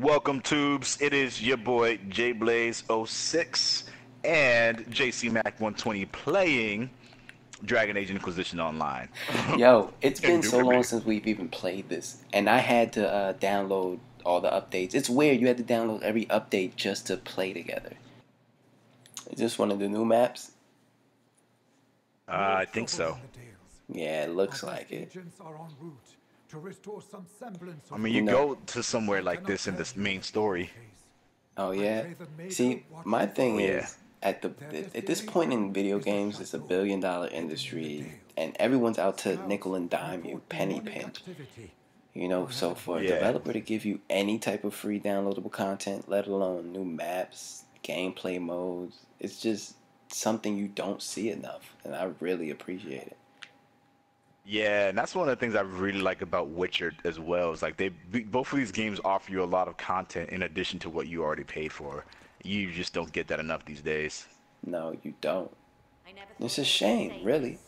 Welcome, Tubes. It is your boy JBlaze06 and JCMac120 playing Dragon Age Inquisition Online. Yo, it's been so long Indubitably. since we've even played this, and I had to download all the updates. It's weird, you had to download every update just to play together. Is this one of the new maps? I think so. Yeah, it looks like it. I mean, You you know, go to somewhere like this in this main story. oh yeah. See, my thing Oh, yeah. is, at this point in video games, it's $1 billion industry, and everyone's out to nickel and dime you, penny pinch. So for a Yeah. developer to give you any type of free downloadable content, let alone new maps, gameplay modes, it's just something you don't see enough, and I really appreciate it. Yeah, and that's one of the things I really like about Witcher as well. Is like both of these games offer you a lot of content in addition to what you already paid for. You just don't get that enough these days. No, you don't. It's a shame, really.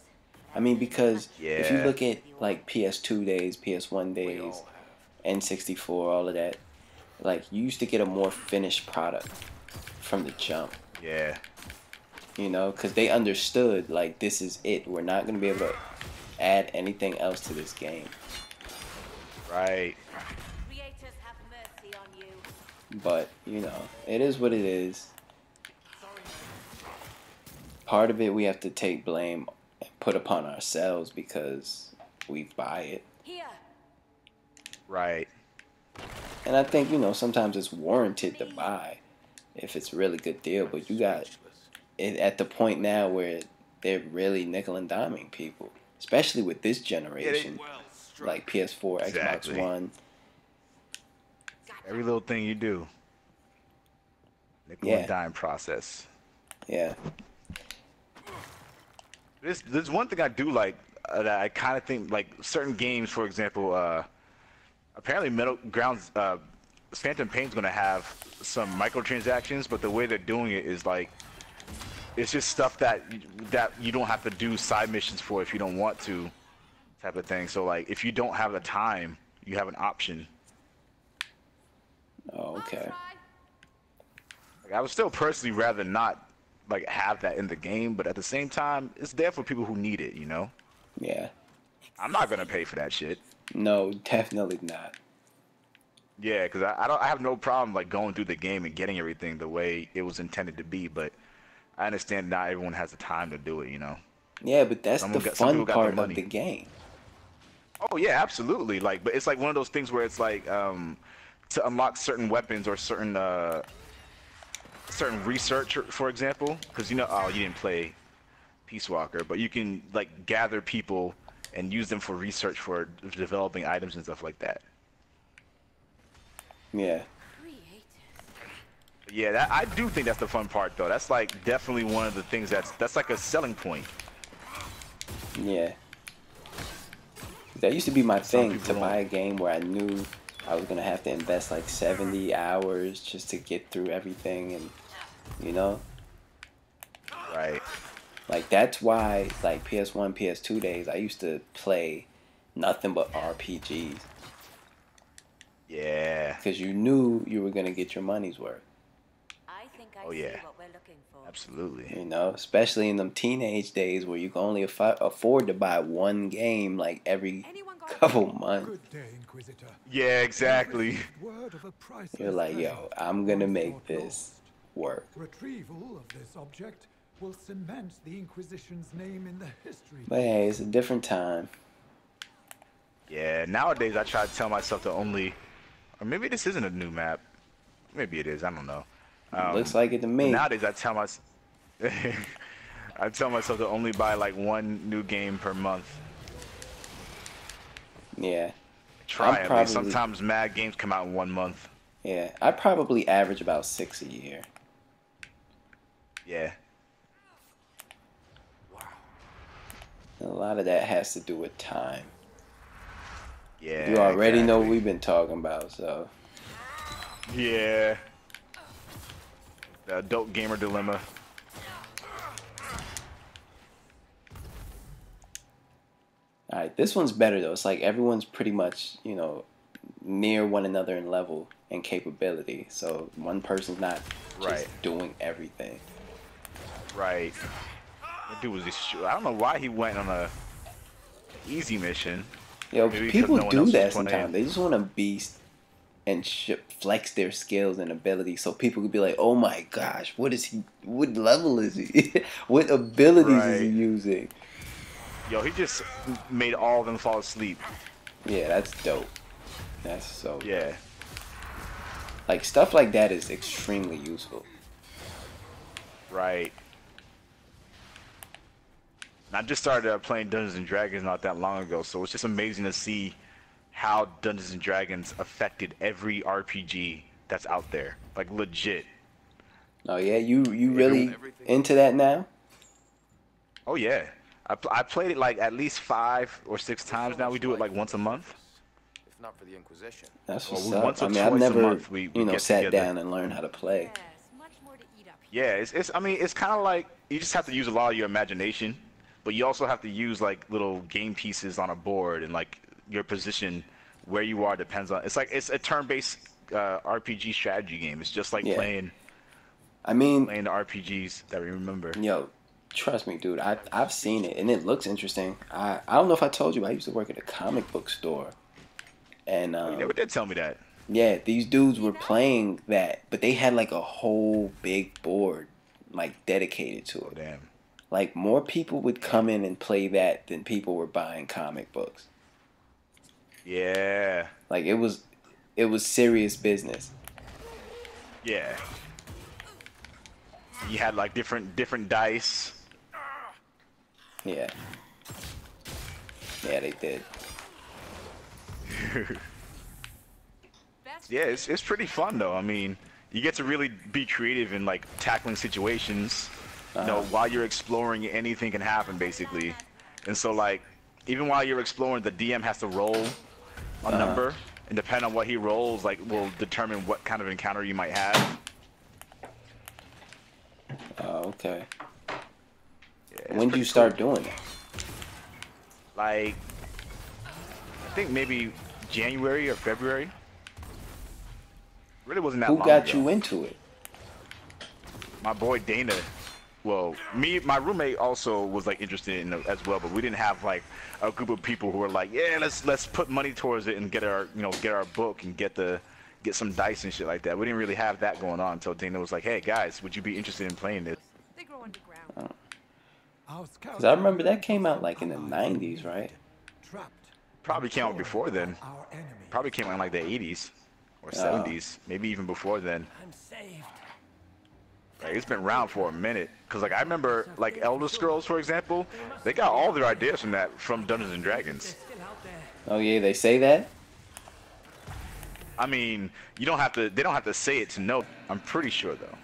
I mean, because if you Yeah. look at like PS2 days, PS1 days, N64, all of that, like you used to get a more finished product from the jump. Yeah. Because they understood like this is it. We're not gonna be able to add anything else to this game. Right. But it is what it is. Part of it we have to take blame and put upon ourselves because we buy it. Right. And I think, sometimes it's warranted to buy if it's a really good deal. But you got it at the point now where they're really nickel and diming people, especially with this generation, like PS4, Xbox Exactly. One. Every little thing you do. Nickel and Yeah, dime process. yeah. There's one thing I do like that I kind of think like certain games, for example, apparently Metal Grounds, Phantom Pain's gonna have some microtransactions, but the way they're doing it is like it's just stuff that you don't have to do side missions for if you don't want to, type of thing. So like if you don't have the time, you have an option. Oh, okay. Like, I would still personally rather not like have that in the game, but at the same time, it's there for people who need it, you know? Yeah. I'm not gonna pay for that shit. No, definitely not. Yeah, because I have no problem like going through the game and getting everything the way it was intended to be, but I understand not everyone has the time to do it, you know? Yeah, but that's the Some fun people got the part of the money. game. Oh yeah, absolutely. Like, but it's like one of those things where it's like to unlock certain weapons or certain research, for example, because oh, you didn't play Peace Walker, but you can like gather people and use them for research for developing items and stuff like that. Yeah. Yeah, I do think that's the fun part though. That's like definitely one of the things that's like a selling point. Yeah. That used to be my Some thing, people to buy don't. a game where I knew I was gonna have to invest like 70 hours just to get through everything, and you know, Right. like that's why like PS1, PS2 days I used to play nothing but RPGs Yeah. because you knew you were gonna get your money's worth. Oh yeah. Absolutely. Especially in them teenage days where you can only afford to buy one game like every couple months. Good day, Inquisitor. Yeah, We've exactly. received word of a priceless You're like, treasure yo, I'm gonna once make thought this lost. work. Retrieval of this object will cement the Inquisition's name in the history. But hey, it's a different time. Yeah, nowadays I try to tell myself to only, or maybe this isn't a new map. Maybe it is. I don't know. Looks like it to But me. nowadays I tell myself, I tell myself to only buy like one new game per month. Yeah. Try I'm at least. probably Sometimes mad games come out in 1 month. Yeah, I probably average about 6 a year. Yeah. And a lot of that has to do with time. Yeah. You already know what Exactly. we've been talking about, so Yeah. The adult gamer dilemma. alright, this one's better though. It's like everyone's pretty much, near one another in level. and capability. So one person's not just Right. doing everything. Right. That dude was just. I don't know why he went on a easy mission. Yo, Maybe because people no one do else was that playing. sometimes. They just want to beast and flex their skills and abilities, so people could be like, "Oh my gosh, what is he? What level is he? What abilities is he Right. using?" Yo, he just made all of them fall asleep. Yeah, that's dope. That's so Yeah. like stuff like that is extremely useful. Right. And I just started playing Dungeons and Dragons not that long ago, so it's just amazing to see how Dungeons and Dragons affected every RPG that's out there. Like legit. Oh yeah, you Even- really into that now? Oh yeah. I played it like at least 5 or 6 times now. We do it like once a month. If not for the Inquisition. That's Well, what's up. once or I mean, I've twice a never, month we get sat together. down and learned how to play. Yes, much more to eat up here. Yeah, it's I mean it's kind of like you just have to use a lot of your imagination, but you also have to use like little game pieces on a board and like your position where you are depends on. It's a turn-based RPG strategy game. It's just like Yeah. playing I mean, the RPGs that we remember. yo, trust me, dude. I've seen it and it looks interesting. I don't know if I told you, but I used to work at a comic book store, and You never did tell me that. yeah, these dudes were playing that, but they had like a whole big board, like dedicated to Oh it. damn. Like more people would come in and play that than people were buying comic books. Yeah. Like it was serious business. Yeah. You had like different dice. Yeah. Yeah, they did. Best Yeah, it's pretty fun though. I mean, you get to really be creative in like tackling situations. You know, while you're exploring, anything can happen basically. And so like, even while you're exploring, the DM has to roll a number, and depending on what he rolls, like will determine what kind of encounter you might have. Oh, okay. Yeah, it's When did pretty you start cool. doing that? Like, I think maybe January or February. Really wasn't that Who long got ago. you into it? My boy Dana. Well, my roommate also was like interested in it as well, but we didn't have like a group of people who were like, yeah, let's put money towards it and get our book and get some dice and shit like that. We didn't really have that going on until Dana was like, hey guys, would you be interested in playing this? they grow underground. Because I remember that came out like in the 90s, right? Trapped. Probably came out before then. Our enemy. Probably came out in like the 80s or 70s, maybe even before then. I'm saved. Like, it's been around for a minute. Cause like I remember like Elder Scrolls, for example, they got all their ideas from Dungeons and Dragons. Still out there. Oh yeah, they say that? I mean, they don't have to say it to know. I'm pretty sure though.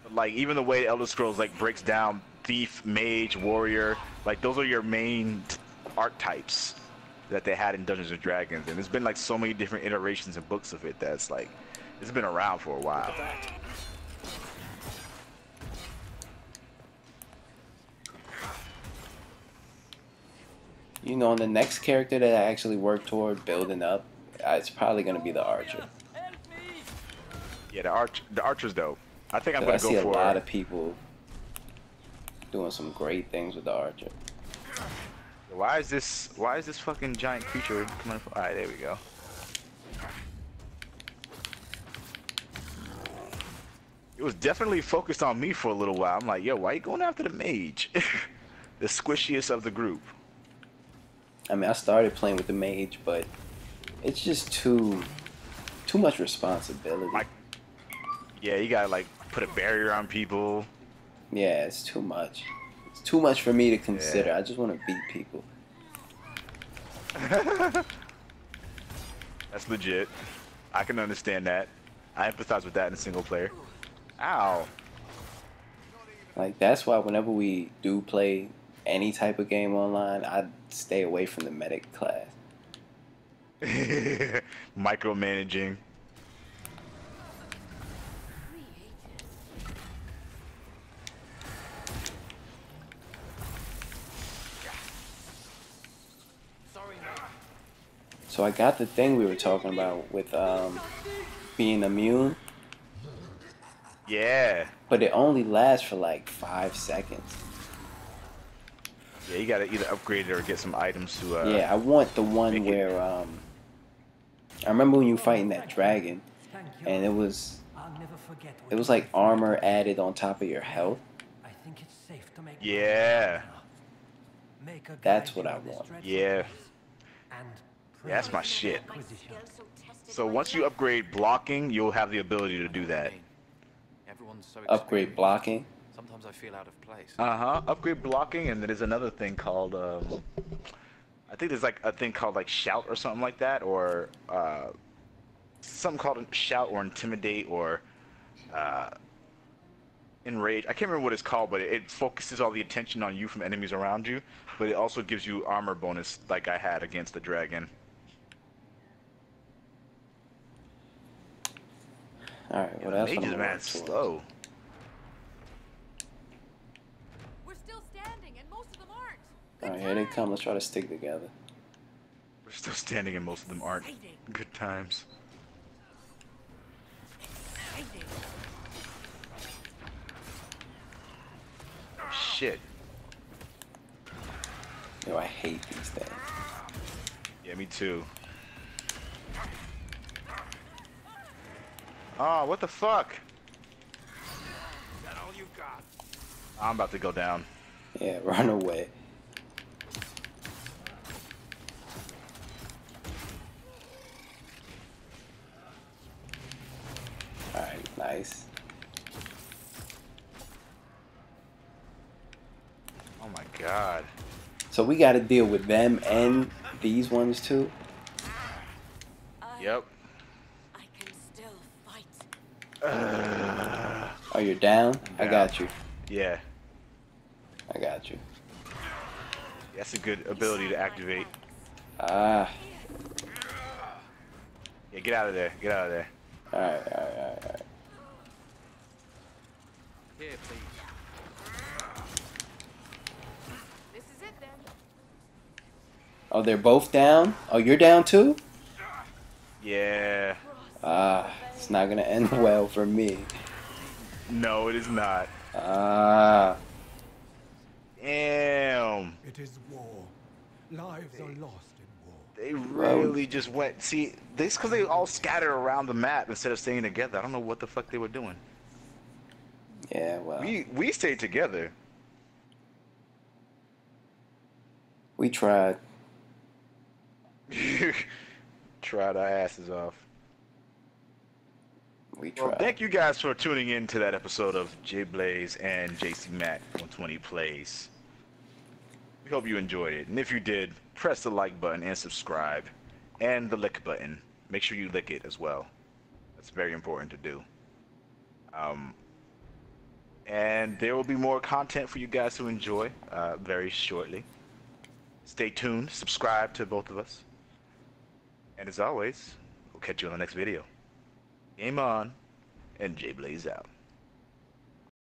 But, like even the way Elder Scrolls like breaks down thief, mage, warrior, like those are your main archetypes that they had in Dungeons and Dragons, and there's been like so many different iterations and books of it that's like it's been around for a while. You know, the next character that I actually work toward building up, it's probably gonna be the archer. Yeah, the archer's dope. I think I'm 'Cause I gonna see go a for. lot of people doing some great things with the archer. Why is this fucking giant creature coming from? All right, there we go. It was definitely focused on me for a little while. I'm like, yo, why you going after the mage? The squishiest of the group. I mean, I started playing with the mage, but it's just too much responsibility. Like, yeah, you gotta like put a barrier on people. Yeah, it's too much. It's too much for me to consider. Yeah. I just want to beat people. That's legit. I can understand that. I empathize with that in a single player. Ow. Like that's why whenever we do play any type of game online, I stay away from the medic class. Micromanaging. Sorry, man. So I got the thing we were talking about with being immune, Yeah. but it only lasts for like 5 seconds. Yeah, you gotta either upgrade it or get some items to. Yeah, I want the one make it- where I remember when you were fighting that dragon, Thank you. and it was I'll never forget what it was you like did for me. armor added on top of your health. I think it's safe to make Yeah. Make a That's guide what you I on this want. dreadful Yeah. place. And Yeah, that's my pray shit. for Inquisition. So once you upgrade blocking, you'll have the ability to do that. Everyone's so Upgrade experienced. blocking. Sometimes I feel out of place. Upgrade blocking, and there's another thing called I think there's like a thing called like shout or something like that, or something called shout or intimidate or enrage. I can't remember what it's called, but it focuses all the attention on you from enemies around you, but it also gives you armor bonus like I had against the dragon. All right, what else? Mages, I'm man, slow. We're still standing, and most of them aren't. All right, here they come. Let's try to stick together. We're still standing, and most of them aren't. Fighting. Good times. Fighting. Shit. Yo, I hate these things. Yeah, me too. Oh, what the fuck? Is that all you got? I'm about to go down. Yeah, run away. All right, nice. Oh my god. So we got to deal with them and these ones too. Yep. I can still fight. Oh, you're down? I Yeah. got you. Yeah. I got you. That's a good ability to activate. Ah. Yeah, get out of there. Get out of there. All right, all right, all right, all right. Here, please. This is it then. Oh, they're both down? Oh, you're down too? Yeah. Ah, it's not gonna end well for me. No, it is not. Ah. Damn. It is war. Lives are lost in war. They really just went. See, this because they all scattered around the map instead of staying together. I don't know what the fuck they were doing. Yeah, well, We stayed together. we tried. Tried our asses off. We Well, tried. thank you guys for tuning in to that episode of J Blaze and JC Mac 120 Plays. We hope you enjoyed it, and if you did, press the like button and subscribe, and the lick button. Make sure you lick it as well. That's very important to do. And there will be more content for you guys to enjoy very shortly. Stay tuned, subscribe to both of us, and as always, we'll catch you on the next video. Game on, and J Blaze out.